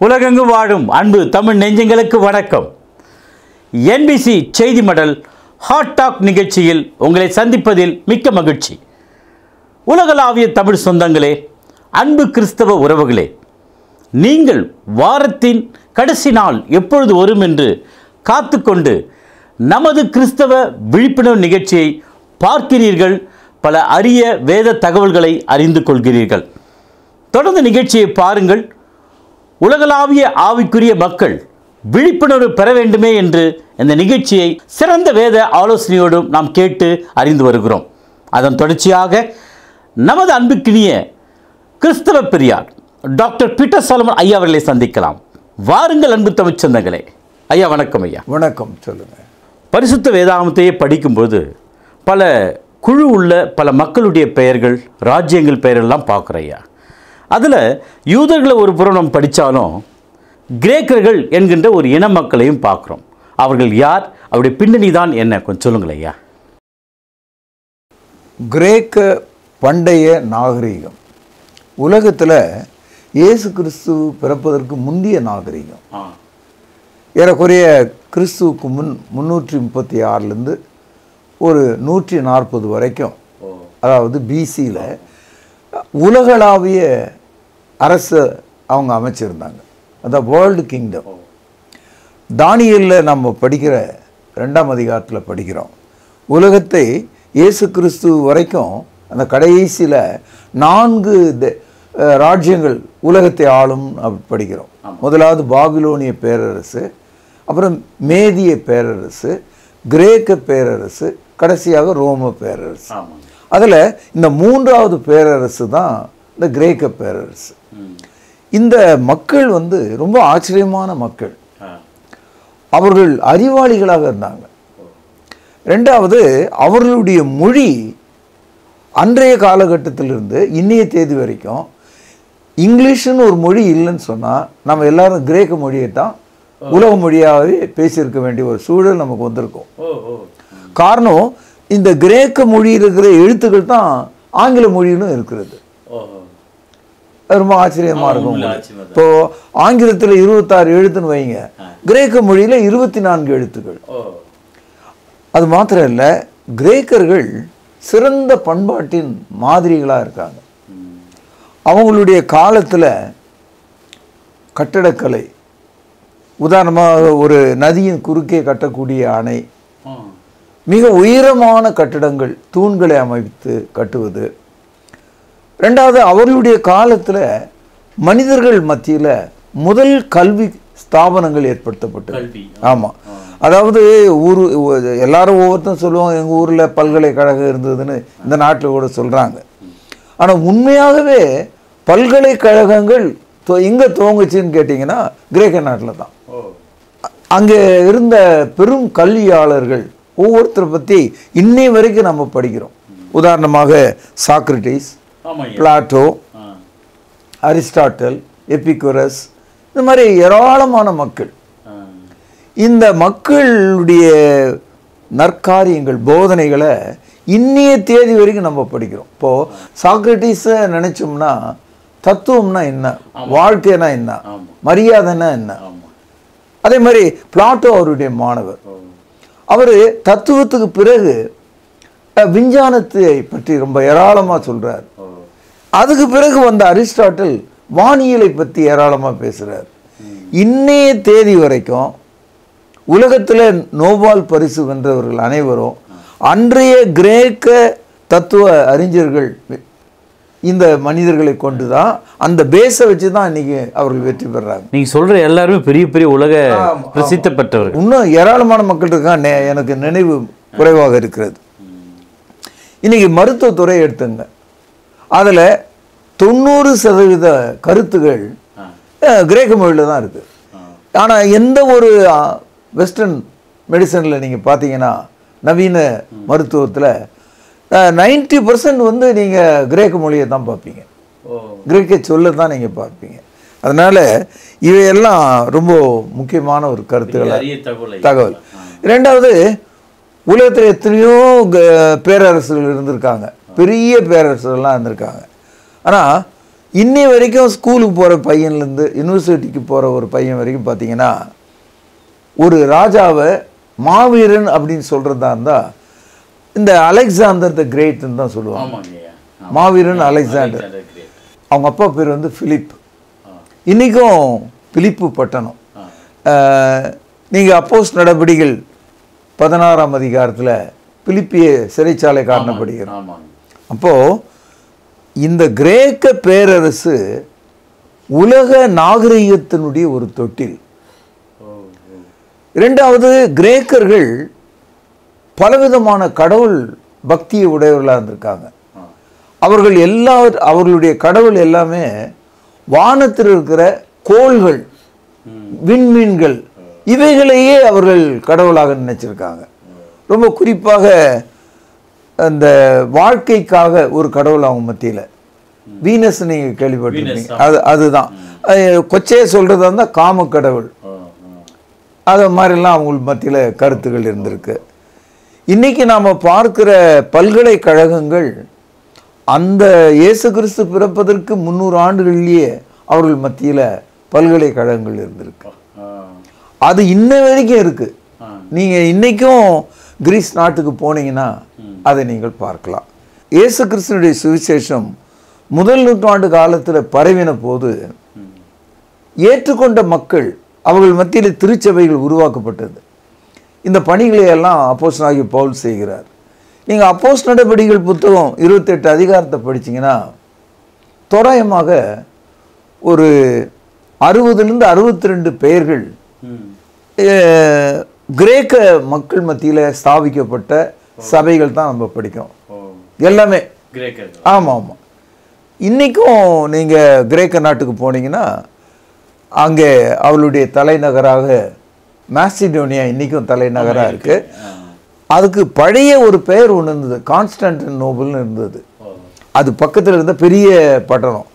உலகெங்கு வாழும் அன்பு தமிழ் நெஞ்சங்களுக்கு வணக்கம். NBC செய்தி மடல் ஹாட் டாக் நிகழ்ச்சியில் உங்களை சந்திப்பதில் மிக்க மகிழ்ச்சி. உலகளாவிய தமிழ் சொந்தங்களே, அன்பு கிறிஸ்தவ உறவுகளே, நீங்கள் வாரத்தின் கடைசி நாள் எப்பொழுது வரும் என்று காத்துக்கொண்டு நமது கிறிஸ்தவ விழிப்புணர்வு நிகழ்ச்சியை பார்க்கிறீர்கள். பல அரிய வேத தகவல்களை அறிந்து கொள்கிறீர்கள். தொடர்ந்து நிகழ்ச்சியை பாருங்கள். உலகளாவிய ஆவிக்குரிய மக்கள் விழிப்புணர்வு பெற வேண்டுமே என்று இந்த நிகழ்ச்சியை சிறந்த வேத ஆலோசனையோடும் நாம் கேட்டு அறிந்து வருகிறோம். அதன் தொடர்ச்சியாக நமது அன்புக்கினிய கிறிஸ்தவ பெரியார் டாக்டர் பீட்டர் சாலமன் ஐயா அவர்களை சந்திக்கலாம். வாருங்கள் அன்பு தமிழ் சொந்தங்களே. ஐயா வணக்கம். ஐயா வணக்கம். சொல்லுங்கள். பரிசுத்த வேதாகமத்தையே படிக்கும்போது பல குழு உள்ள பல மக்களுடைய பெயர்கள், ராஜ்யங்கள் பெயரெல்லாம் பார்க்குறோம். ஐயா, அதில் யூதர்களை ஒரு புறம் நம்ம படித்தாலும் கிரேக்கர்கள் என்கின்ற ஒரு இன மக்களையும் பார்க்குறோம். அவர்கள் யார்? அவருடைய பின்னணி தான் என்ன? கொஞ்சம் சொல்லுங்களேன் ஐயா. கிரேக்க பண்டைய நாகரீகம் உலகத்தில் இயேசு கிறிஸ்து பிறப்பதற்கு முந்தைய நாகரீகம். ஏறக்குறைய கிறிஸ்துவுக்கு முன் 336லேருந்து ஒரு 140 வரைக்கும், அதாவது பிசியில் உலகளாவிய அரசு அவங்க அமைச்சிருந்தாங்க. அதான் வேர்ல்டு கிங்டம். தானியேலில் நம்ம படிக்கிற 2ஆம் அதிகாரத்தில் படிக்கிறோம், உலகத்தை இயேசு கிறிஸ்து வரைக்கும் அந்த கடைசியில் 4 ராஜ்யங்கள் உலகத்தை ஆளும் படிக்கிறோம். முதலாவது பாபிலோனிய பேரரசு, அப்புறம் மேதிய பேரரசு, கிரேக்க பேரரசு, கடைசியாக ரோம பேரரசு. அதில் இந்த 3வது பேரரசு தான் இந்த கிரேக்க பேரரசு. இந்த மக்கள் ரொம்ப ஆச்சரியமான மக்கள். அவர்கள் அறிவாளிகளாக இருந்தாங்க. ரெண்டாவது, அவர்களுடைய மொழி அன்றைய காலகட்டத்திலிருந்து இன்னைய தேதி வரைக்கும் இங்கிலீஷ்னு ஒரு மொழி இல்லைன்னு சொன்னால் நம்ம எல்லாரும் கிரேக்க மொழியை தான் உலக மொழியாகவே பேசியிருக்க வேண்டிய ஒரு சூழல் நமக்கு வந்திருக்கும். காரணம், இந்த கிரேக்க மொழி இருக்கிற எழுத்துக்கள் தான் ஆங்கில மொழியிலும் இருக்கிறது. ரொம்ப ஆச்சரியமாக இருக்கும். இப்போ ஆங்கிலத்தில் 26 எழுத்துன்னு வைங்க, கிரேக்க மொழியில் 24 எழுத்துக்கள். அது மாத்திரம் இல்லை, கிரேக்கர்கள் சிறந்த பண்பாட்டின் மாதிரிகளாக இருக்காங்க. அவங்களுடைய காலத்தில் கட்டடக்கலை, உதாரணமாக ஒரு நதியின் குறுக்கே கட்டக்கூடிய அணை, மிக உயரமான கட்டடங்கள், தூண்களை அமைத்து கட்டுவது. ரெண்டாவது, அவர்களுடைய காலத்தில் மனிதர்கள் மத்தியில் முதல் கல்வி ஸ்தாபனங்கள் ஏற்படுத்தப்பட்டது. ஆமாம், அதாவது எல்லாரும் ஒவ்வொருத்தரும் சொல்லுவாங்க, எங்கள் ஊரில் பல்கலைக்கழகம் இருந்ததுன்னு இந்த நாட்டில் கூட சொல்கிறாங்க. ஆனால் உண்மையாகவே பல்கலைக்கழகங்கள் எங்கே துவங்குச்சின்னு கேட்டிங்கன்னா கிரேக்க நாட்டில் தான். அங்கே இருந்த பெரும் கல்வியாளர்கள் ஒவ்வொருத்தரை பற்றி இன்னை வரைக்கும் நம்ம படிக்கிறோம். உதாரணமாக சாக்ரட்டிஸ், பிளாட்டோ, அரிஸ்டாட்டல், எபிகுரஸ், இந்த மாதிரி ஏராளமான மக்கள். இந்த மக்களுடைய நற்காரியங்கள், போதனைகளை இன்னைய தேதி வரைக்கும் நம்ம படிக்கிறோம். இப்போது சாக்ரட்டிஸை நினச்சோம்னா தத்துவம்னா என்ன, வாழ்க்கைனா என்ன, மரியாதைனா என்ன. அதே மாதிரி பிளாட்டோ அவருடைய மாணவர். அவர் தத்துவத்துக்கு பிறகு விஞ்ஞானத்தை பற்றி ரொம்ப ஏராளமாக சொல்கிறார். அதுக்கு பிறகு வந்த அரிஸ்டாட்டில் வானியலை பற்றி ஏராளமாக பேசுகிறார். இன்னைய தேதி வரைக்கும் உலகத்தில் நோபல் பரிசு வென்றவர்கள் அனைவரும் அன்றைய கிரேக்க தத்துவ அறிஞர்கள். இந்த மனிதர்களை கொண்டு தான், அந்த பேஸை வச்சு தான் இன்னைக்கு அவர்கள் வெற்றி பெறாங்க. நீங்கள் சொல்கிற எல்லாருமே பெரிய பெரிய உலக பிரசித்தி பெற்றவர்கள். இன்னும் ஏராளமான மக்கள் இருக்காங்க. எனக்கு நினைவு குறைவாக இருக்கிறது. இன்னைக்கு மருத்துவத்துறை எடுத்துங்க, அதில் 90% கருத்துகள் கிரேக்க மொழியில் தான் இருக்குது. ஆனால் எந்த ஒரு வெஸ்டர்ன் மெடிசனில் நீங்கள் பார்த்தீங்கன்னா, நவீன மருத்துவத்தில் 90% நீங்கள் கிரேக்க மொழியை தான் பார்ப்பீங்க, கிரேக்க சொல்ல தான் நீங்கள் பார்ப்பீங்க. அதனால் இவையெல்லாம் ரொம்ப முக்கியமான ஒரு தகவல். ரெண்டாவது, உலகத்தில் எத்தனையோ பேரரசுகள் இருந்திருக்காங்க, பெரிய பேரரசுகள்லாம் இருந்திருக்காங்க. ஆனால் இன்னி வரைக்கும் ஸ்கூலுக்கு போகிற பையன்லேருந்து யூனிவர்சிட்டிக்கு போகிற ஒரு பையன் வரைக்கும் பார்த்தீங்கன்னா ஒரு ராஜாவை மாவீரன் அப்படின்னு சொல்கிறதா இருந்தால் இந்த அலெக்சாண்டர் த கிரேட்னு தான் சொல்லுவாங்க. மாவீரன் அலெக்சாண்டர். அவங்க அப்பா பேர் வந்து பிலிப். இன்றைக்கும் பிலிப்பு பட்டணம். நீங்கள் அப்போஸ்தலர் நடபடிகள் 16ஆம் அதிகாரத்தில் பிலிப்பிய சிறைச்சாலை காரணப்படுகிறோம். அப்போது இந்த கிரேக்க பேரரசு உலக நாகரிகத்தினுடைய ஒரு தொட்டில். இரண்டாவது, கிரேக்கர்கள் பலவிதமான கடவுள் பக்தியை உடையவர்களாக இருந்திருக்காங்க. அவர்களுடைய கடவுள் எல்லாமே வானத்தில் இருக்கிற கோள்கள், விண்மீன்கள், இவைகளையே அவர்கள் கடவுளாக நினைச்சிருக்காங்க. ரொம்ப குறிப்பாக அந்த வாழ்க்கைக்காக ஒரு கடவுள் அவங்க மத்தியில் வீனஸ் நீங்கள் கேள்விப்பட்டிருக்கீங்க. அதுதான் கொச்சையை சொல்கிறதா இருந்தால் காம கடவுள். அது மாதிரிலாம் அவங்க மத்தியில் கருத்துக்கள் இருந்திருக்கு. இன்றைக்கி நாம் பார்க்கிற பல்கலைக்கழகங்கள் அந்த இயேசு கிறிஸ்து பிறப்பதற்கு 300 ஆண்டுகளிலேயே அவர்கள் மத்தியில் பல்கலைக்கழகங்கள் இருந்திருக்கு. அது இன்ன வரைக்கும் இருக்குது. நீங்கள் இன்றைக்கும் கிரீஸ் நாட்டுக்கு போனீங்கன்னா அதை நீங்கள் பார்க்கலாம். இயேசு கிறிஸ்துனுடைய சுவிசேஷம் முதல் நூற்றாண்டு காலத்தில் பரவின போது ஏற்றுக்கொண்ட மக்கள் அவர்கள் மத்தியில் திருச்சபைகள் உருவாக்கப்பட்டது. இந்த பணிகளை எல்லாம் அப்போஸ்தலனாகிய பவுல் செய்கிறார். நீங்கள் அப்போஸ்தலர் நடபடிகள் புத்தகம் 28 அதிகாரத்தை படிச்சிங்கன்னா தோராயமாக ஒரு 60லிருந்து 62 பெயர்கள் கிரேக்க மக்கள் மத்தியில் ஸ்தாபிக்கப்பட்ட சபைகள் தான் நம்ம படிக்கிறோம். எல்லாமே ஆமாம் ஆமாம். இன்றைக்கும் நீங்கள் கிரேக்க நாட்டுக்கு போனீங்கன்னா அங்கே அவளுடைய தலைநகராக மாசிடோனியா இன்றைக்கும் தலைநகராக இருக்குது. அதுக்கு பழைய ஒரு பெயர் ஒன்று இருந்தது, கான்ஸ்டான்டினோபிள்னு இருந்தது. அது பக்கத்தில் இருந்த பெரிய பட்டணம்.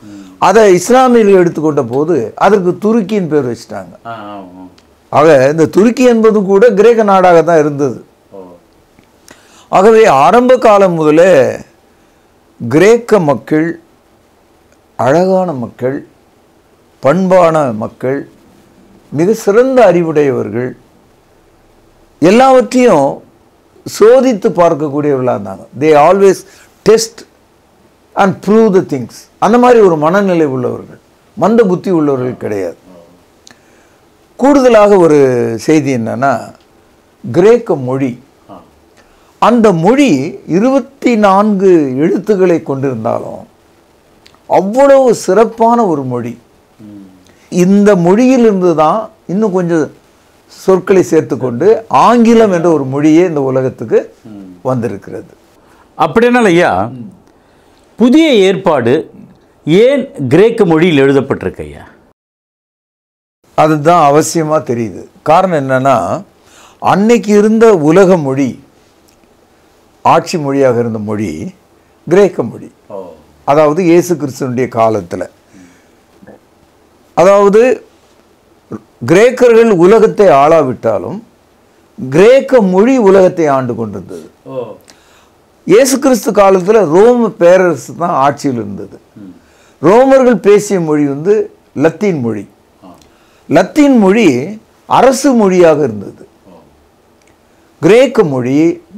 அதை இஸ்லாமியர்கள் எடுத்துக்கொண்ட போது அதற்கு துருக்கின்னு பேர் வச்சுட்டாங்க. ஆக இந்த துருக்கி என்பது கூட கிரேக்க நாடாக தான் இருந்தது. ஆகவே ஆரம்ப காலம் முதலே கிரேக்க மக்கள் அழகான மக்கள், பண்பான மக்கள், மிக சிறந்த அறிவுடையவர்கள், எல்லாவற்றையும் சோதித்து பார்க்கக்கூடியவர்களாக இருந்தாங்க. They always test and prove the things. அந்த மாதிரி ஒரு மனநிலை உள்ளவர்கள், மந்த புத்தி உள்ளவர்கள் கிடையாது. கூடுதலாக ஒரு செய்தி என்னன்னா, கிரேக்க மொழி, அந்த மொழி 24 எழுத்துக்களை கொண்டிருந்தாலும் அவ்வளவு சிறப்பான ஒரு மொழி. இந்த மொழியிலிருந்து தான் இன்னும் கொஞ்சம் சொற்களை சேர்த்துக்கொண்டு ஆங்கிலம் என்ற ஒரு மொழியே இந்த உலகத்துக்கு வந்திருக்கிறது. அப்படின்னால ஐயா, புதிய ஏற்பாடு ஏன் கிரேக்க மொழியில் எழுதப்பட்டிருக்கு ஐயா? அதுதான் அவசியமாக தெரியுது. காரணம் என்னன்னா, அன்னைக்கு இருந்த உலக மொழி, ஆட்சி மொழியாக இருந்த மொழி கிரேக்க மொழி. அதாவது இயேசு கிறிஸ்துவினுடைய காலத்தில், அதாவது கிரேக்கர்கள் உலகத்தை ஆளாவிட்டாலும் கிரேக்க மொழி உலகத்தை ஆண்டு கொண்டிருந்தது. இயேசு கிறிஸ்து காலத்தில் ரோம பேரரசு தான் ஆட்சியில் இருந்தது. ரோமர்கள் பேசிய மொழி வந்து லத்தீன் மொழி. லத்தீன் மொழி அரசு மொழியாக இருந்தது. கிரேக்க மொழி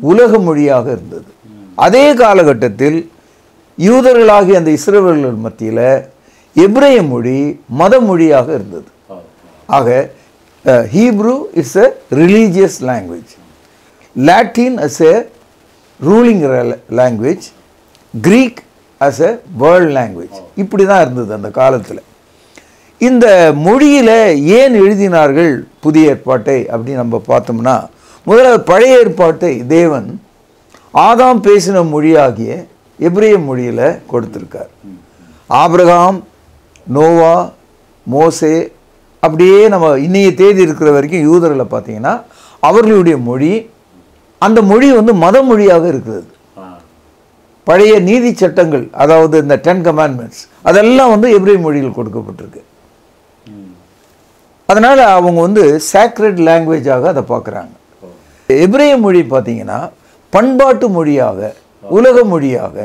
உலக மொழியாக இருந்தது. அதே காலகட்டத்தில் யூதர்களாகிய அந்த இஸ்ரவேலர்கள் மத்தியில் எபிரேய மொழி மத மொழியாக இருந்தது. ஆக Hebrew it's a religious language, Latin as a ruling language, Greek as a world language. இப்படி தான் இருந்தது அந்த காலத்தில். இந்த மொழியில் ஏன் எழுதினார்கள் புதிய ஏற்பாட்டை அப்படின்னு நம்ம பார்த்தோம்னா, முதல்ல பழைய ஏற்பாட்டை தேவன் ஆதாம் பேசின மொழியாகிய எபிரேய மொழியில் கொடுத்துருக்கார். ஆபிரகாம், நோவா, மோசே, அப்படியே நம்ம இன்னைய தேதி இருக்கிற வரைக்கும் யூதர்களை பார்த்தீங்கன்னா அவர்களுடைய மொழி, அந்த மொழி வந்து மத மொழியாக இருக்கிறது. பழைய நீதி சட்டங்கள், அதாவது இந்த 10 commandments, அதெல்லாம் வந்து எபிரேய மொழியில் கொடுக்கப்பட்டிருக்கு. அதனால் அவங்க வந்து சேக்ரெட் லாங்குவேஜாக அதை பார்க்குறாங்க. எபிரேய மொழி பார்த்தீங்கன்னா பண்பாட்டு மொழியாக, உலக மொழியாக,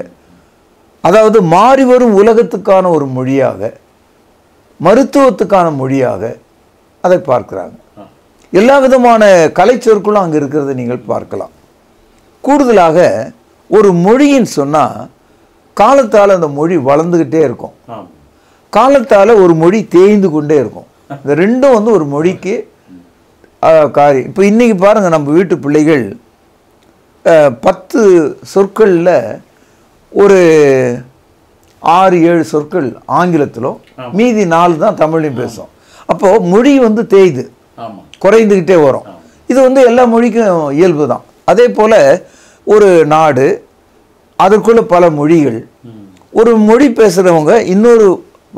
அதாவது மாறி வரும் உலகத்துக்கான ஒரு மொழியாக, மருத்துவத்துக்கான மொழியாக அதை பார்க்கிறாங்க. எல்லா விதமான கலைச்சொற்களும் அங்கே இருக்கிறத நீங்கள் பார்க்கலாம். கூடுதலாக ஒரு மொழின்னு சொன்னால் காலத்தால் அந்த மொழி வளர்ந்துக்கிட்டே இருக்கும், காலத்தால் ஒரு மொழி தேய்ந்து கொண்டே இருக்கும். இந்த ரெண்டும் வந்து ஒரு மொழிக்கு காரியம். இப்போ இன்றைக்கி பாருங்கள், நம்ம வீட்டு பிள்ளைகள் 10 சொற்களில் ஒரு 6-7 சொற்கள் ஆங்கிலத்திலும் மீதி 4 தான் தமிழையும் பேசும். அப்போது மொழி வந்து தேய்து குறைந்துக்கிட்டே வரும். இது வந்து எல்லா மொழிக்கும் இயல்பு தான். அதே போல் ஒரு நாடு, அதற்குள்ள பல மொழிகள், ஒரு மொழி பேசுகிறவங்க இன்னொரு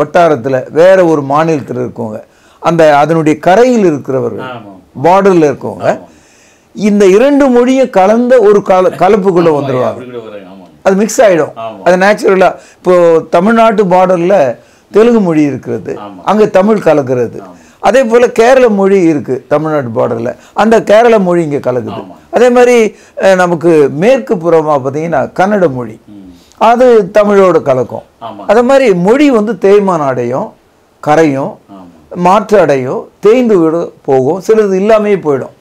வட்டாரத்தில் வேற ஒரு மாநிலத்தில் இருக்கவங்க, அந்த அதனுடைய கரையில் இருக்கிறவர்கள், பார்டரில் இருக்கவங்க, இந்த 2 மொழியும் கலந்த ஒரு கலப்புக்குள்ளே வந்துடுவாங்க. அது மிக்ஸ் ஆகிடும். அது நேச்சுரலாக. இப்போது தமிழ்நாட்டு பார்டரில் தெலுங்கு மொழி இருக்கிறது, அங்கே தமிழ் கலக்கிறது. அதே போல் கேரள மொழி இருக்குது தமிழ்நாட்டு பார்டரில், அந்த கேரள மொழி இங்கே கலக்குது. அதே மாதிரி நமக்கு மேற்கு புறமாக பார்த்தீங்கன்னா கன்னட மொழி, அது தமிழோடு கலக்கும். அதே மாதிரி மொழி வந்து தேய்மானம் அடையும், கரையும், மாற்று அடையும், தேய்ந்து விட போகும், சிலது இல்லாமே போயிடும்.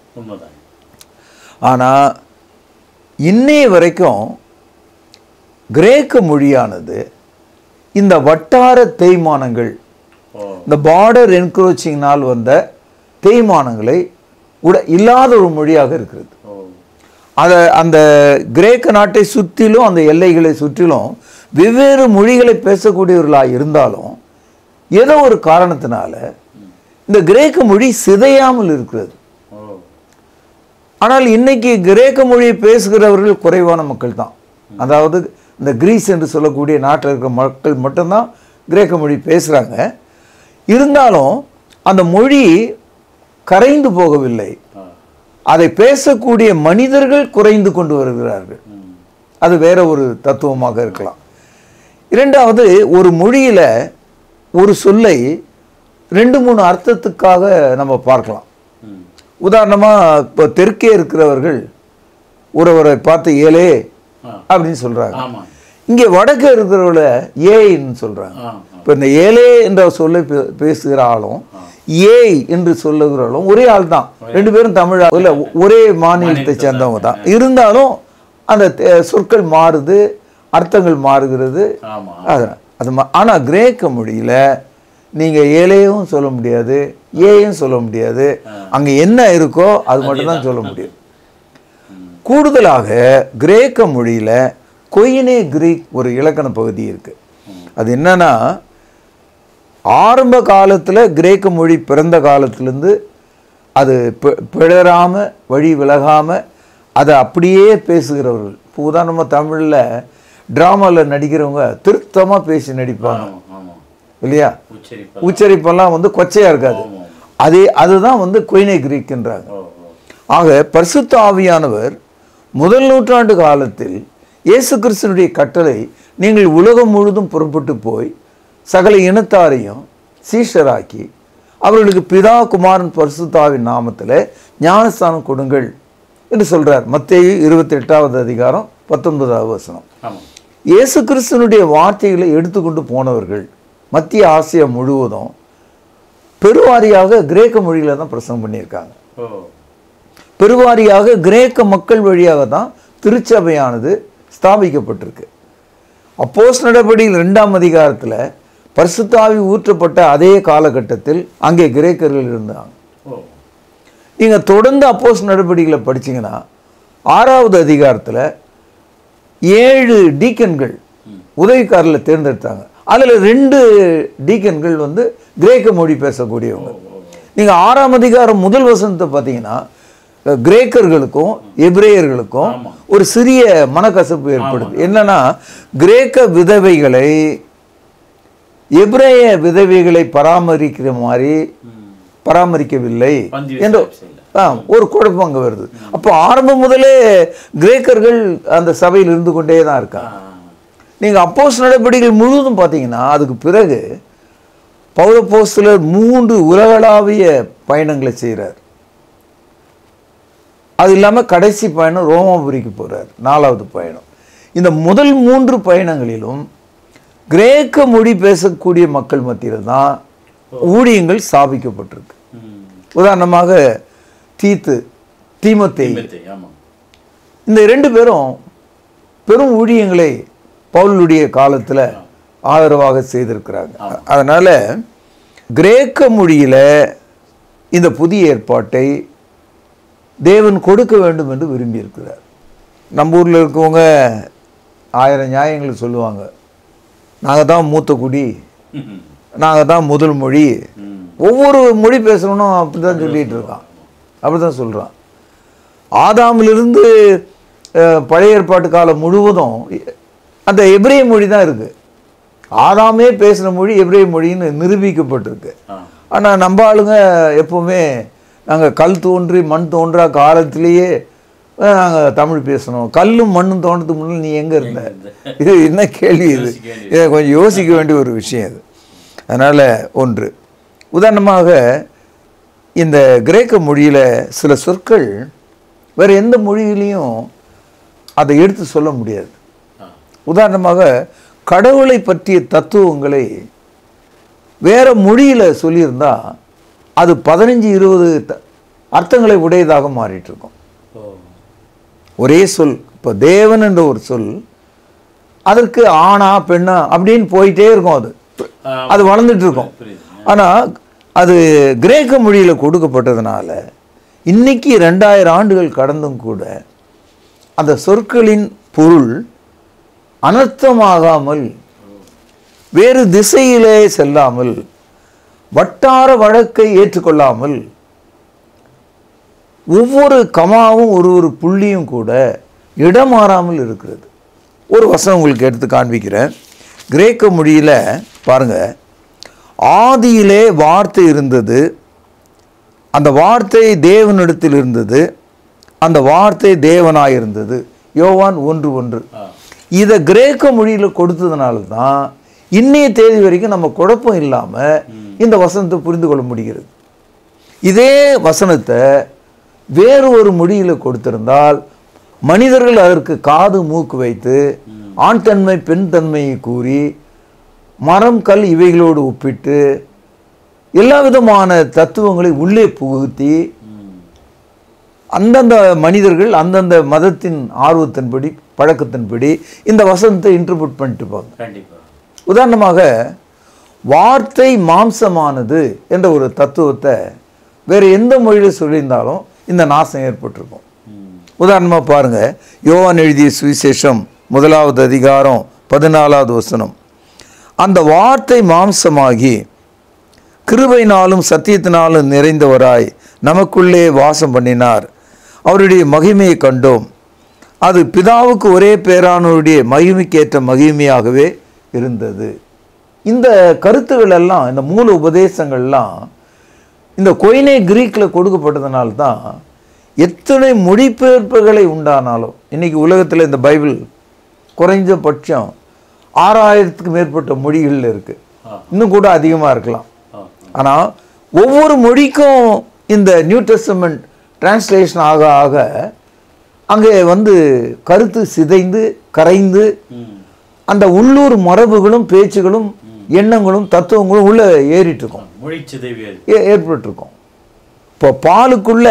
ஆனால் இன்னைய வரைக்கும் கிரேக்க மொழியானது இந்த வட்டார தேய்மானங்கள், இந்த பார்டர் என்க்ரோச்சிங்னால் வந்த தேய்மானங்களை இல்லாத ஒரு மொழியாக இருக்கிறது. அதை அந்த கிரேக்க நாட்டை சுற்றிலும் அந்த எல்லைகளை சுற்றிலும் வெவ்வேறு மொழிகளை பேசக்கூடியவர்களாக இருந்தாலும் ஏதோ ஒரு காரணத்தினால இந்த கிரேக்க மொழி சிதையாமல் இருக்கிறது. ஆனால் இன்னைக்கு கிரேக்க மொழியை பேசுகிறவர்கள் குறைவான மக்கள் தான். அதாவது இந்த கிரீஸ் என்று சொல்லக்கூடிய நாட்டில் இருக்கிற மக்கள் மட்டும்தான் கிரேக்க மொழி பேசுகிறாங்க. இருந்தாலும் அந்த மொழி கரைந்து போகவில்லை, அதை பேசக்கூடிய மனிதர்கள் குறைந்து கொண்டு வருகிறார்கள். அது வேற ஒரு தத்துவமாக இருக்கலாம். இரண்டாவது, ஒரு மொழியில் ஒரு சொல்லை 2-3 அர்த்தத்துக்காக நம்ம பார்க்கலாம். உதாரணமாக இப்போ தெற்கே இருக்கிறவர்கள் ஒருவரை பார்த்து ஏலே அப்படின்னு சொல்கிறாங்க, இங்கே வடக்கே இருக்கிறவங்கள ஏன்னு சொல்கிறாங்க. இப்போ இந்த ஏலே என்ற சொல்லை பேசுகிற ஆளும் ஏய் என்று சொல்லுகிறவர்களும் ஒரே ஆள் தான், 2 பேரும் தமிழ் இல்லை, ஒரே மாநிலத்தை சேர்ந்தவங்க தான். இருந்தாலும் அந்த சொற்கள் மாறுது, அர்த்தங்கள் மாறுகிறது. அது ஆனால் கிரேக்க மொழியில் நீங்கள் ஏலேயும் சொல்ல முடியாது, ஏயும் சொல்ல முடியாது, அங்கே என்ன இருக்கோ அது மட்டும்தான் சொல்ல முடியும். கூடுதலாக கிரேக்க மொழியில் கொயினே கிரீக் ஒரு இலக்கண பகுதி இருக்குது. அது என்னன்னா, ஆரம்ப காலத்தில் கிரேக்க மொழி பிறந்த காலத்திலேருந்து அது பிழறாமல் வழி விலகாமல் அதை அப்படியே பேசுகிறவர்கள். இப்போ உதாரணமாக தமிழில் ட்ராமாவில் நடிக்கிறவங்க திருத்தமாக பேசி நடிப்பாங்க இல்லையா, உச்சரிப்பெல்லாம் வந்து கொச்சையாக இருக்காது. அதுதான் வந்து கொயினே கிரீக்ன்றாங்க. ஆக பரிசுத்த ஆவியானவர் 1 நூற்றாண்டு காலத்தில் இயேசு கிறிஸ்துவினுடைய கட்டளை, நீங்கள் உலகம் முழுதும் புறப்பட்டு போய் சகல இனத்தாரையும் சீஷராக்கி அவர்களுக்கு பிதா குமாரன் பரிசுத்த ஆவியின் நாமத்தில் ஞானஸ்தானம் கொடுங்கள் என்று சொல்கிறார். மத்தேயு 28வது அதிகாரம் 19வது வசனம். இயேசு கிறிஸ்துவினுடைய வார்த்தைகளை எடுத்துக்கொண்டு போனவர்கள் மத்திய ஆசியா முழுவதும் பெருவாரியாக கிரேக்க மொழியில தான் பிரசங்கம் பண்ணியிருக்காங்க. பெருவாரியாக கிரேக்க மக்கள் வழியாக தான் திருச்சபையானது ஸ்தாபிக்கப்பட்டிருக்கு. அப்போஸ்தலர் நடபடிகள் 2ஆம் அதிகாரத்தில் பரிசுத்த ஆவி ஊற்றப்பட்ட அதே காலகட்டத்தில் அங்கே கிரேக்கர்கள் இருந்தாங்க. நீங்கள் தொடர்ந்து அப்போஸ்தலர் நடபடிகளை படிச்சீங்கன்னா 6வது அதிகாரத்தில் 7 டீக்கன்கள் உதவிக்காரில் தேர்ந்தெடுத்தாங்க. அதில் 2 டீக்கன்கள் வந்து கிரேக்க மொழி பேசக்கூடியவங்க. நீங்கள் 6ஆம் அதிகாரம் 1 வசனத்தை பார்த்தீங்கன்னா கிரேக்கர்களுக்கும் எபிரேயர்களுக்கும் ஒரு சிறிய மனக்கசப்பு ஏற்படுது. என்னன்னா, கிரேக்க விதவைகளை எபிரேய விதவைகளை பராமரிக்கிற மாதிரி பராமரிக்கவில்லை என்று ஒரு குழப்பம் அங்கே வருது. அப்போ ஆரம்பம் முதலே கிரேக்கர்கள் அந்த சபையில் இருந்து கொண்டே தான் இருக்காங்க. நீங்கள் அப்போஸ்தலர் நடபடிகள் முழுவதும் பார்த்தீங்கன்னா அதுக்கு பிறகு பவுலப்போஸ்தலர் 3 உலகளாவிய பயணங்களை செய்கிறார். அது இல்லாமல் கடைசி பயணம் ரோமாபுரிக்கு போகிறார், 4வது பயணம். இந்த முதல் 3 பயணங்களிலும் கிரேக்க மொழி பேசக்கூடிய மக்கள் மத்தியில் தான் ஊழியங்கள் ஸ்தாபிக்கப்பட்டிருக்கு. உதாரணமாக தீமோத்தேயு, இந்த 2 பேரும் பெரும் ஊழியங்களை பவுலுடைய காலத்தில் ஆதரவாக செய்திருக்கிறாங்க. அதனால கிரேக்க மொழியில இந்த புதிய ஏற்பாட்டை தேவன் கொடுக்க வேண்டும் என்று விரும்பி இருக்கிறார். நம்ம ஊரில் இருக்கவங்க 1000 நியாயங்களை சொல்லுவாங்க. நாங்கள் தான் மூத்த குடி, நாங்கள் தான் முதல் மொழி. ஒவ்வொரு மொழி பேசணும் அப்படி தான் சொல்லிகிட்டு இருக்கான், அப்படி தான் சொல்கிறான். ஆதாமிலிருந்து பழைய ஏற்பாட்டு காலம் முழுவதும் அந்த எபிரேய மொழி தான் இருக்குது. ஆதாமே பேசின மொழி எபிரேய மொழின்னு நிரூபிக்கப்பட்டிருக்கு. ஆனால் நம்ம ஆளுங்க எப்போவுமே நாங்கள் கல் தோன்றி மண் தோன்றா காலத்திலேயே நாங்கள் தமிழ் பேசணும். கல்லும் மண்ணும் தோன்றதுக்கு முன்னாடி நீ எங்கே இருந்த? இது என்ன கேள்வி? இதை கொஞ்சம் யோசிக்க வேண்டிய ஒரு விஷயம் இது. அதனால் ஒன்று, உதாரணமாக இந்த கிரேக்க மொழியில் சில சொற்கள் வேறு எந்த மொழியிலையும் அதை எடுத்து சொல்ல முடியாது. உதாரணமாக கடவுளை பற்றிய தத்துவங்களை வேறு மொழியில் சொல்லியிருந்தா அது 15-20 அர்த்தங்களை உடையதாக மாறிட்டு இருக்கும். ஒரே சொல், இப்போ தேவன் என்ற ஒரு சொல், அதற்கு ஆணா பெண்ணா அப்படின்னு போயிட்டே இருக்கும். அது வளர்ந்துட்டு இருக்கும். ஆனால் அது கிரேக்க மொழியில் கொடுக்கப்பட்டதுனால இன்னைக்கு 2000 ஆண்டுகள் கடந்தும் கூட அந்த சொற்களின் பொருள் அனர்த்தமாகாமல், வேறு திசையிலே செல்லாமல், வட்டார வழக்கை ஏற்றுக்கொள்ளாமல், ஒவ்வொரு கமாவும் ஒரு புள்ளியும் கூட இடம் மாறாமல் இருக்கிறது. ஒரு வசனம் உங்களுக்கு எடுத்து காண்பிக்கிறேன். கிரேக்க மொழியில் பாருங்க, ஆதியிலே வார்த்தை இருந்தது, அந்த வார்த்தை தேவனிடத்தில் இருந்தது, அந்த வார்த்தை தேவனாயிருந்தது. யோவான் 1:1. இதை கிரேக்க மொழியில் கொடுத்ததுனால தான் இன்னைய தேதி வரைக்கும் நம்ம குழப்பம் இல்லாமல் இந்த வசனத்தை புரிந்து கொள்ள முடிகிறது. இதே வசனத்தை வேறு ஒரு மொழியில் கொடுத்திருந்தால் மனிதர்கள் அதற்கு காது மூக்கு வைத்து ஆண் தன்மை பெண் தன்மையை கூறி மரம் கல் இவைகளோடு ஒப்பிட்டு எல்லா விதமான தத்துவங்களை உள்ளே புகுத்தி அந்தந்த மனிதர்கள் அந்தந்த மதத்தின் ஆர்வத்தின்படி பழக்கத்தின்படி இந்த வசனத்தை இன்டர்பிரட் பண்ணிட்டு போவாங்க. உதாரணமாக வார்த்தை மாம்சமானது என்ற ஒரு தத்துவத்தை வேறு எந்த மொழியில் சொல்லியிருந்தாலும் இந்த நாசம் ஏற்பட்டிருக்கும். உதாரணமாக பாருங்க, யோவான் எழுதிய சுவிசேஷம் 1வது அதிகாரம் 14வது வசனம். அந்த வார்த்தை மாம்சமாகி கிருபையினாலும் சத்தியத்தினாலும் நிறைந்தவராய் நமக்குள்ளே வாசம் பண்ணினார், அவருடைய மகிமையை கண்டோம், அது பிதாவுக்கு ஒரே பேரானவருடைய மகிமைக்கேற்ற மகிமையாகவே இருந்தது. இந்த கருத்துக்கள் எல்லாம், இந்த மூல உபதேசங்கள்லாம் இந்த கொயினே கிரீக்கில் கொடுக்கப்பட்டதுனால்தான் எத்தனை மொழிபெயர்ப்புகளை உண்டானாலும் இன்னைக்கு உலகத்தில் இந்த பைபிள் குறைஞ்சபட்சம் 6000க்கு மேற்பட்ட மொழிகளில் இருக்குது, இன்னும் கூட அதிகமாக இருக்கலாம். ஆனால் ஒவ்வொரு மொழிக்கும் இந்த நியூ டெஸ்டமெண்ட் டிரான்ஸ்லேஷன் ஆக ஆக அங்கே கருத்து சிதைந்து கரைந்து அந்த உள்ளூர் மரபுகளும் பேச்சுகளும் எண்ணங்களும் தத்துவங்களும் உள்ள ஏறிட்டு இருக்கும், ஏற்பட்டிருக்கும். இப்போ பாலுக்குள்ள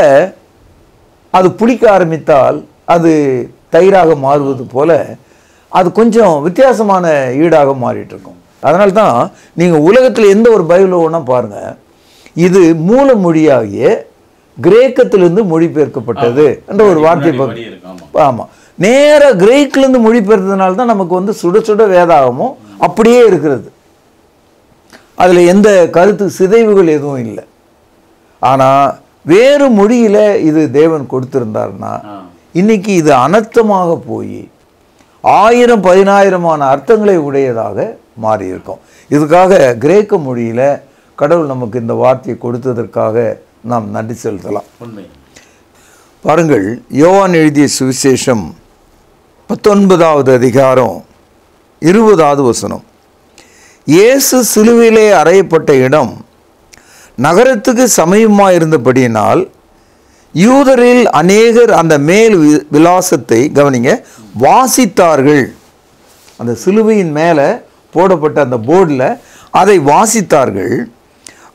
அது புளிக்க ஆரம்பித்தால் அது தயிராக மாறுவது போல அது கொஞ்சம் வித்தியாசமான ஈடாக மாறிட்டு இருக்கும். அதனால தான் நீங்கள் உலகத்தில் எந்த ஒரு பைபிளை ஒன்றா பாருங்கள், இது மூல மொழியாகிய கிரேக்கத்திலிருந்து மொழிபெயர்க்கப்பட்டது என்ற ஒரு வார்த்தை. ஆமாம், நேராக கிரேக்கிலிருந்து மொழிபெயர்த்ததுனால தான் நமக்கு சுட சுட வேதாகமும் அப்படியே இருக்கிறது. அதில் எந்த கருத்து சிதைவுகள் எதுவும் இல்லை. ஆனால் வேறு மொழியில் இது தேவன் கொடுத்திருந்தார்னா இன்னைக்கு இது அனர்த்தமாக போய் 1000-10000 அர்த்தங்களை உடையதாக மாறியிருக்கும். இதுக்காக கிரேக்க மொழியில் கடவுள் நமக்கு இந்த வார்த்தையை கொடுத்ததற்காக நாம் நன்றி செலுத்தலாம். பாருங்கள், யோவான் எழுதிய சுவிசேஷம் 19வது அதிகாரம் 20வது வசனம். இயேசு சிலுவையிலே அறையப்பட்ட இடம் நகரத்துக்கு சமயமாக இருந்தபடியினால் யூதரில் அநேகர் அந்த மேல் விலாசத்தை கவனிங்க வாசித்தார்கள். அந்த சிலுவையின் மேலே போடப்பட்ட அந்த போர்டில் அதை வாசித்தார்கள்.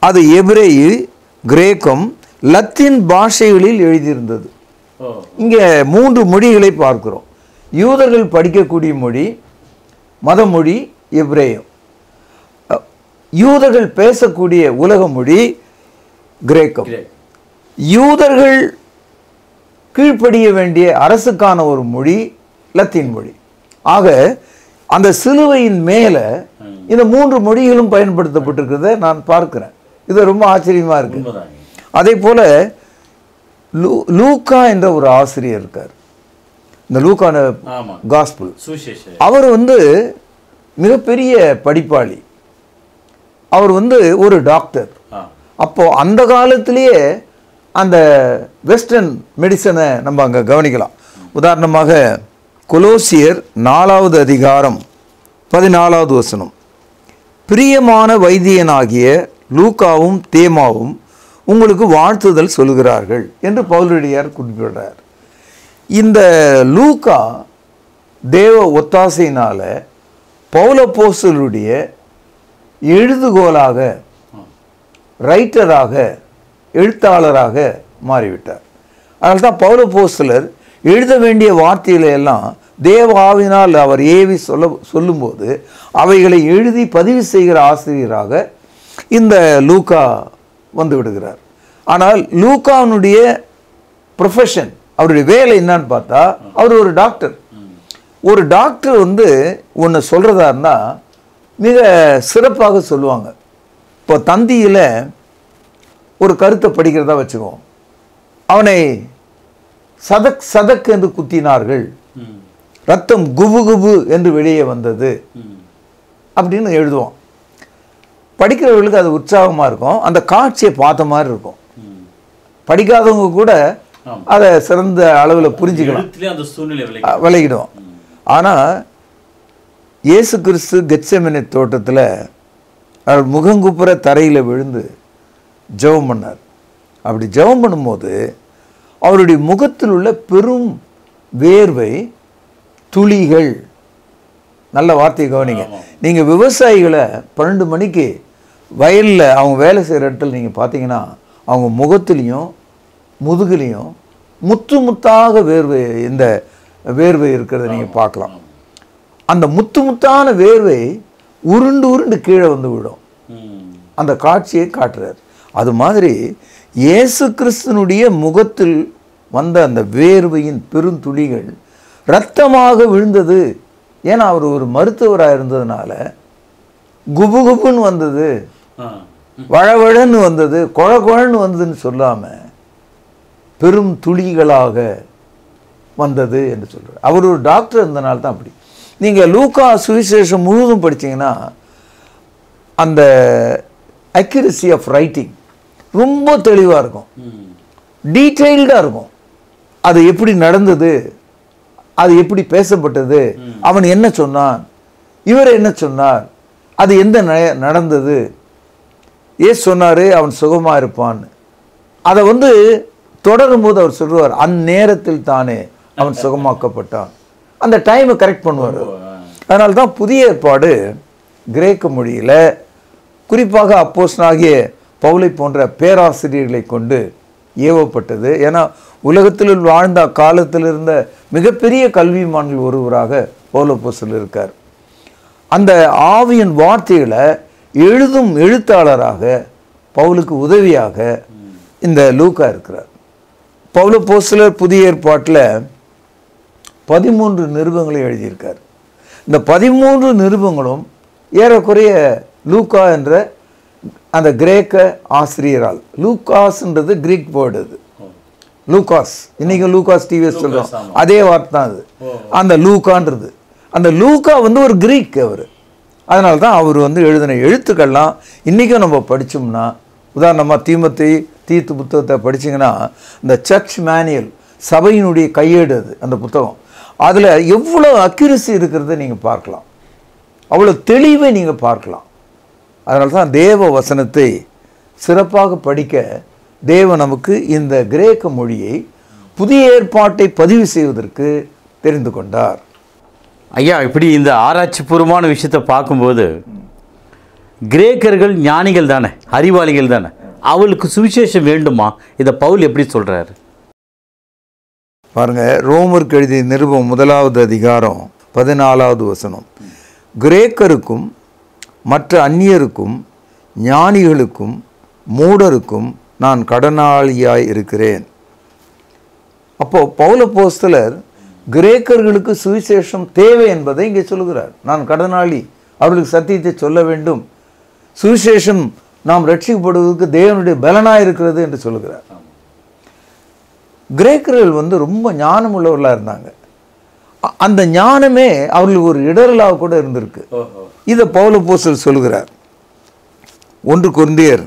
அது எபிரேயு, கிரேக்கம், லத்தீன் பாஷைகளில் எழுதியிருந்தது. இங்கே 3 மொழிகளை பார்க்கிறோம். யூதர்கள் படிக்கக்கூடிய மொழி, மத மொழி எபிரேயம். யூதர்கள் பேசக்கூடிய உலக மொழி கிரேக்கம். யூதர்கள் கீழ்ப்படிய வேண்டிய அரசுக்கான ஒரு மொழி லத்தீன் மொழி. ஆக அந்த சிலுவையின் மேலே இந்த 3 மொழிகளும் பயன்படுத்தப்பட்டிருக்கிறத நான் பார்க்கிறேன். இது ரொம்ப ஆச்சரியமாக இருக்கு. அதே போல லூக்கா என்ற ஒரு ஆசிரியர் இருக்கார். இந்த லூக்கான காஸ்பிள், அவர் மிகப்பெரிய படிப்பாளி. அவர் ஒரு டாக்டர். அப்போ அந்த காலத்திலேயே அந்த வெஸ்டர்ன் மெடிசனை நம்ம அங்கே கவனிக்கலாம். உதாரணமாக கொலோசியர் 4வது அதிகாரம் 14வது வசனம், பிரியமான வைத்தியனாகிய லூக்காவும் தேமாவும் உங்களுக்கு வாழ்த்துதல் சொல்கிறார்கள் என்று பவுலடியார் குறிப்பிடுறார். இந்த லூக்கா தேவ ஒத்தாசையினால பவுலப்போஸ்தலருடைய எழுதுகோலாக, ரைட்டராக, எழுத்தாளராக மாறிவிட்டார். அதனால தான் பவுலப்போஸ்தலர் எழுத வேண்டிய வார்த்தைகளை எல்லாம் தேவ ஆவினால் அவர் ஏவி சொல்லும்போது அவைகளை எழுதி பதிவு செய்கிற ஆசிரியராக இந்த லூக்கா வந்து விடுகிறார். ஆனால் லூக்காவுடைய ப்ரொஃபஷன், அவருடைய வேலை என்னன்னு பார்த்தா, அவர் ஒரு டாக்டர். ஒரு டாக்டர் ஒன்று சொல்கிறதா இருந்தால் மிக சிறப்பாக சொல்லுவாங்க. இப்போ தந்தியில் ஒரு கருத்தை படிக்கிறதா வச்சுக்குவோம், அவனை சதக் சதக் என்று குத்தினார்கள், ரத்தம் குபு குபு என்று வெளியே வந்தது அப்படின்னு எழுதுவோம். படிக்கிறவர்களுக்கு அது உற்சாகமாக இருக்கும், அந்த காட்சியை பார்த்த மாதிரி இருக்கும். படிக்காதவங்க கூட அதை சிறந்த அளவில் புரிஞ்சுக்கலாம், விளையிடும். ஆனால் இயேசு கிறிஸ்து கெத்செமனே தோட்டத்தில் அவர் முகங்குப்புற தரையில் விழுந்து ஜெபம் பண்ணார். அப்படி ஜெபம் பண்ணும்போது அவருடைய முகத்தில் உள்ள பெரும் வேர்வை துளிகள், நல்ல வார்த்தையை கவனிங்க. நீங்கள் விவசாயிகளை 12 மணிக்கு வயலில் அவங்க வேலை செய்கிற இடத்துல நீங்கள் பார்த்தீங்கன்னா அவங்க முகத்துலேயும் முதுகுலையும் முத்து முத்தாக இந்த வேர்வை இருக்கிறத நீங்கள் பார்க்கலாம். அந்த முத்து முத்தான வேர்வை உருண்டு உருண்டு கீழே வந்து விடும். அந்த காட்சியை காட்டுறார். அது மாதிரி இயேசு கிறிஸ்துனுடைய முகத்தில் வந்த அந்த வேர்வையின் பெருந்துளிகள் இரத்தமாக விழுந்தது. ஏன்னா அவர் ஒரு மருத்துவராக இருந்ததுனால குபு குபுன்னு வந்தது, வழவழன்னு வந்தது, கொழ கொழன்னு வந்ததுன்னு சொல்லாமல் பெரும் துளிகளாக வந்தது என்று சொல்கிறார். அவர் ஒரு டாக்டர் இருந்தனால தான் அப்படி. நீங்கள் லூக்கா சுவிசேஷம் முழுவதும் படித்தீங்கன்னா அந்த அக்யூரசி ஆஃப் ரைட்டிங் ரொம்ப தெளிவாக இருக்கும், டீட்டெயில்டாக இருக்கும். அது எப்படி நடந்தது, அது எப்படி பேசப்பட்டது, அவன் என்ன சொன்னான், இவர் என்ன சொன்னார், அது எந்த நடந்தது, ஏசு சொன்னார் அவன் சுகமாக இருப்பான்னு. அதை தொடரும் போது அவர் சொல்லுவார், அந்நேரத்தில் தானே அவன் சுகமாக்கப்பட்டான். அந்த டைமை கரெக்ட் பண்ணுவார். அதனால தான் புதிய ஏற்பாடு கிரேக்க மொழியில் குறிப்பாக அப்போஸ்தலனாகிய பவுலை போன்ற பேராசிரியர்களை கொண்டு ஏவப்பட்டது. ஏன்னா உலகத்தில் வாழ்ந்த காலத்தில் இருந்த மிகப்பெரிய கல்விமான்கள் ஒருவராக பவுல் அப்போஸ்தலர் இருக்கார். அந்த ஆவியின் வார்த்தைகளை எழுதும் எழுத்தாளராக பவுலுக்கு உதவியாக இந்த லூக்கா இருக்கிறார். பவுல் அப்போஸ்தலர் புதிய ஏற்பாட்டில் 13 நிருபங்களை எழுதியிருக்கார். இந்த 13 நிருபங்களும் ஏறக்குறைய லூக்கா என்ற அந்த கிரேக்க ஆசிரியரால், லூகாஸ்ன்றது கிரீக் வேர்டு, அது லூகாஸ், இன்னைக்கு லூகாஸ் டிவிஎஸ் சொல்றோம், அதே வார்த்தை தான் அது. அந்த லூகான்றது, அந்த லூக்கா ஒரு கிரீக் அவர். அதனால தான் அவர் எழுதின எழுத்துக்கள்லாம் இன்றைக்கும் நம்ம படித்தோம்னா, உதாரணமாக தீத்து புத்தகத்தை படிச்சிங்கன்னா இந்த சர்ச் மேனுவல், சபையினுடைய கையேடு, அது அந்த புத்தகம், அதில் எவ்வளோ அக்யூரசி இருக்கிறத நீங்கள் பார்க்கலாம், அவ்வளோ தெளிவை நீங்கள் பார்க்கலாம். அதனால தான் தேவ வசனத்தை சிறப்பாக படிக்க தேவன் நமக்கு இந்த கிரேக்க மொழியை புதிய ஏற்பாட்டை பதிவு செய்வதற்கு தெரிந்து கொண்டார். ஐயா, இப்படி இந்த ஆராய்ச்சிபூர்வமான விஷயத்தை பார்க்கும்போது கிரேக்கர்கள் ஞானிகள் தானே, அறிவாளிகள் தானே, அவளுக்கு சுவிசேஷம் வேண்டுமா? இதை பவுல் எப்படி சொல்கிறாரு பாருங்க. ரோமருக்கு எழுதிய நிருபம் 1வது அதிகாரம் 14வது வசனம். கிரேக்கருக்கும் மற்ற அந்நியருக்கும் ஞானிகளுக்கும் மூடருக்கும் நான் கடனாளியாய் இருக்கிறேன். அப்போது பவுலப்போஸ்தலர் கிரேக்கர்களுக்கு சுவிசேஷம் தேவை என்பதை இங்கே சொல்லுகிறார். நான் கடனாளி, அவர்களுக்கு சத்தியத்தை சொல்ல வேண்டும், சுவிசேஷம் நாம் ரட்சிக்கப்படுவதற்கு தேவனுடைய பலனாக இருக்கிறது என்று சொல்லுகிறார். கிரேக்கர்கள் ரொம்ப ஞானம் உள்ளவர்களாக இருந்தாங்க. அந்த ஞானமே அவர்களுக்கு ஒரு இடரலாக கூட இருந்திருக்கு. இதை பவுலப்போஸ்தலர் சொல்லுகிறார். 1 கொரிந்தியர்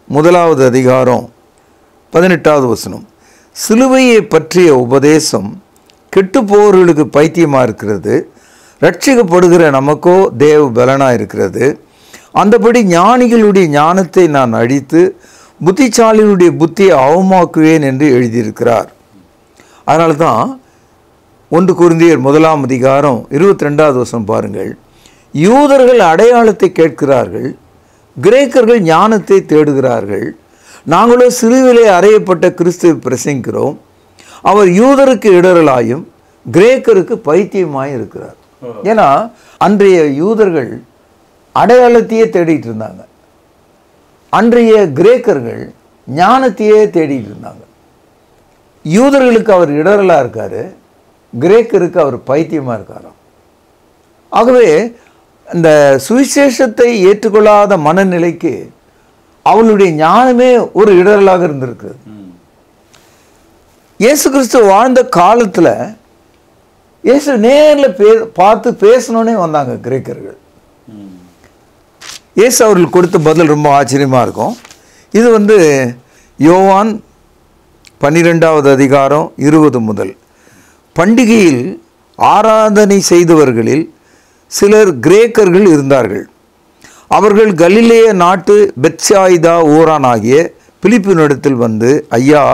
1வது அதிகாரம் 18வது வசனம். சிலுவையை பற்றிய உபதேசம் கெட்டுப்போர்களுக்கு பைத்தியமாக இருக்கிறது, ரட்சிக்கப்படுகிற நமக்கோ தேவ பலனாக இருக்கிறது. அந்தபடி ஞானிகளுடைய ஞானத்தை நான் அழித்து புத்திசாலிகளுடைய புத்தியை அவமாக்குவேன் என்று எழுதியிருக்கிறார். அதனால தான் 1 கொரிந்தியர் 1ஆம் அதிகாரம் 22வது வசனம் பாருங்கள். யூதர்கள் அடையாளத்தை கேட்கிறார்கள், கிரேக்கர்கள் ஞானத்தை தேடுகிறார்கள். நாங்களோ சிலுவிலே அறையப்பட்ட கிறிஸ்துவை பிரசங்கிக்கிறோம். அவர் யூதருக்கு இடரலாயும் கிரேக்கருக்கு பைத்தியமாய் இருக்கிறார். ஏன்னா அன்றைய யூதர்கள் அடையாளத்தையே தேடிட்டு இருந்தாங்க, அன்றைய கிரேக்கர்கள் ஞானத்தையே தேடிட்டு இருந்தாங்க. யூதர்களுக்கு அவர் இடரலாக இருக்காரு, கிரேக்கருக்கு அவர் பைத்தியமாக இருக்காராம். ஆகவே இந்த சுவிசேஷத்தை ஏற்றுக்கொள்ளாத மனநிலைக்கு அவளுடைய ஞானமே ஒரு இடரலாக இருந்திருக்கு. இயேசு கிறிஸ்து வாழ்ந்த காலத்தில் இயேசு நேரில் பார்த்து பேசணுன்னே வந்தாங்க கிரேக்கர்கள். இயேசு அவர்கள் கொடுத்த பதில் ரொம்ப ஆச்சரியமாக இருக்கும். இது யோவான் 12வது அதிகாரம் 20 முதல். பண்டிகையில் ஆராதனை செய்தவர்களில் சிலர் கிரேக்கர்கள் இருந்தார்கள். அவர்கள் கலிலேய நாட்டு பெத்சாயிதா ஊரானாகிய பிலிப்பினிடத்தில் வந்து, ஐயா,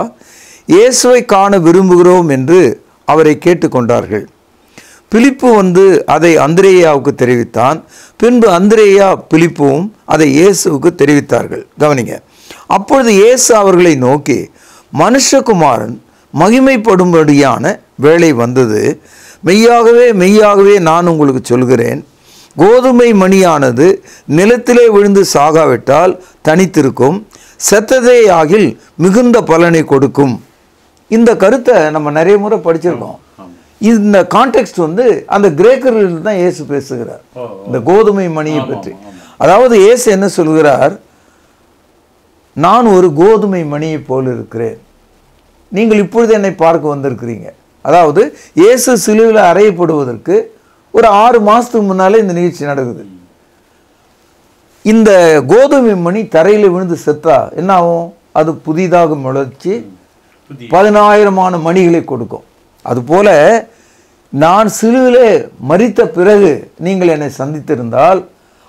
இயேசுவை காண விரும்புகிறோம் என்று அவரை கேட்டுக்கொண்டார்கள். பிலிப்பு அதை அந்திரேயாவுக்கு தெரிவித்தான். பின்பு அந்திரேயா பிலிப்புவும் அதை இயேசுவுக்கு தெரிவித்தார்கள். கவனிங்க. அப்பொழுது இயேசு அவர்களை நோக்கி, மனுஷகுமாரன் மகிமைப்படும்படியான வேளை வந்தது. மெய்யாகவே மெய்யாகவே நான் உங்களுக்கு சொல்கிறேன், கோதுமை மணியானது நிலத்திலே விழுந்து சாகாவிட்டால் தனித்திருக்கும், செத்ததே ஆகில் மிகுந்த பலனை கொடுக்கும். இந்த கருத்தை நம்ம நிறைய முறை படிச்சிருக்கோம். இந்த கான்டெக்ஸ்ட் அந்த கிரேக்கர்கள் தான் இயேசு பேசுகிறார், இந்த கோதுமை மணியை பற்றி. அதாவது இயேசு என்ன சொல்கிறார், நான் ஒரு கோதுமை மணியை போல் இருக்கிறேன், நீங்கள் இப்பொழுது என்னை பார்க்க வந்திருக்கிறீங்க. அதாவது இயேசு சிலுவையில் அறையப்படுவதற்கு ஒரு 6 மாதத்துக்கு முன்னாலே இந்த நிகழ்ச்சி நடக்குது. இந்த கோதுமை மணி தரையில் விழுந்து செத்தா என்ன ஆகும்? அது புதிதாக முளைச்சி 10,000 மணிகளை கொடுக்கும். அதுபோல நான் சிலுவிலே மரித்த பிறகு நீங்கள் என்னை சந்தித்திருந்தால்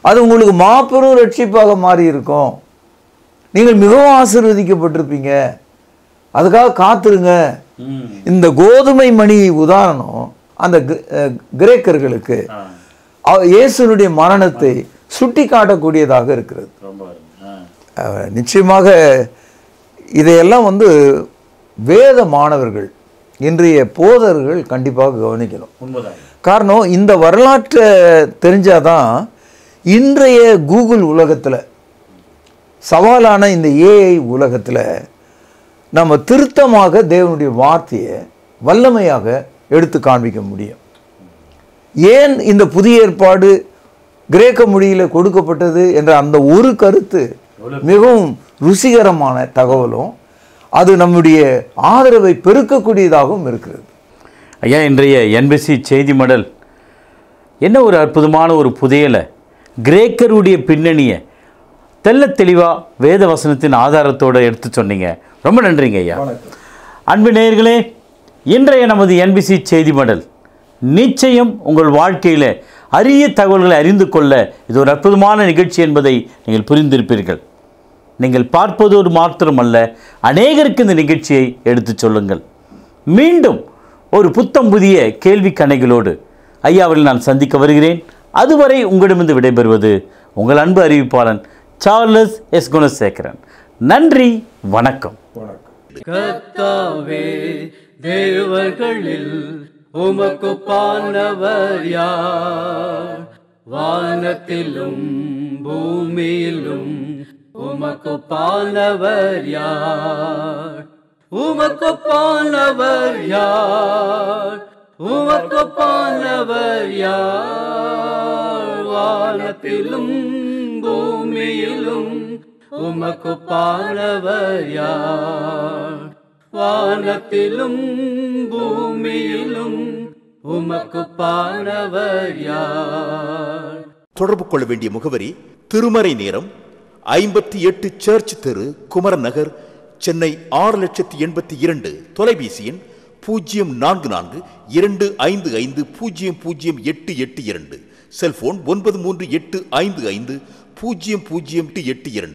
அது உங்களுக்கு மாபெரும் ரட்சிப்பாக மாறி இருக்கும், நீங்கள் மிகவும் ஆசீர்வதிக்கப்பட்டிருப்பீங்க. அதுக்காக காத்துருங்க. இந்த கோதுமை மணி உதாரணம் அந்த கிரேக்கர்களுக்கு இயேசுனுடைய மரணத்தை சுட்டி காட்டக்கூடியதாக இருக்கிறது. நிச்சயமாக இதையெல்லாம் வேத மாணவர்கள், இன்றைய போதர்கள் கண்டிப்பாக கவனிக்கணும். காரணம், இந்த வரலாற்றை தெரிஞ்சாதான் இன்றைய கூகுள் உலகத்தில், சவாலான இந்த ஏஐ உலகத்தில் நம்ம திருத்தமாக தேவனுடைய வார்த்தையை வல்லமையாக எடுத்து காண்பிக்க முடியும். ஏன் இந்த புதிய ஏற்பாடு கிரேக்க மொழியில் கொடுக்கப்பட்டது என்ற அந்த ஒரு கருத்து மிகவும் ருசிகரமான தகவலும் அது நம்முடைய ஆதரவை பெருக்கக்கூடியதாகவும் இருக்கிறது. ஐயா, இன்றைய என்பிசி செய்தி மடல் என்ன ஒரு அற்புதமான ஒரு புதையலை, கிரேக்கருடைய பின்னணியை தெல்ல தெளிவாக வேத வசனத்தின் ஆதாரத்தோடு எடுத்து சொன்னீங்க. ரொம்ப நன்றிங்க ஐயா. அன்பு நேயர்களே, இன்றைய நமது என்பிசி செய்தி மடல் நிச்சயம் உங்கள் வாழ்க்கையில் அரிய தகவல்களை அறிந்து கொள்ள இது ஒரு அற்புதமான நிகழ்ச்சி என்பதை நீங்கள் புரிந்திருப்பீர்கள். நீங்கள் பார்ப்பதோடு மாத்திரமல்ல, அநேகருக்கு இந்த நிகழ்ச்சியை எடுத்து சொல்லுங்கள். மீண்டும் ஒரு புத்தம் புதிய கேள்வி கணைகளோடு ஐயாவில் நான் சந்திக்க வருகிறேன். அதுவரை உங்களிடமிருந்து விடைபெறுவது உங்கள் அன்பு அறிவிப்பாளன் சார்லஸ் எஸ் குணசேகரன். நன்றி, வணக்கம். கர்த்தாவே, தேவர்களில் உமக்கு பானவர் யார்? வானத்திலும் பூமியிலும் உமக்கு பானவர் யார்? உமக்கு பானவர் யார்? உமக்கு பானவர் யார்? வானத்திலும் பூமியிலும் உமக்கு பானவர் யார்? வானத்திலும் பூமியிலும் உமக்கு பானவர் யார்? தொடர்பு கொள்ள வேண்டிய முகவரி: திருமறை நேரம், 58 சர்ச் தெரு, குமரன் நகர், சென்னை 6,82,000. தொலைபேசி எண் 044255008882. செல்போன் 9385500882.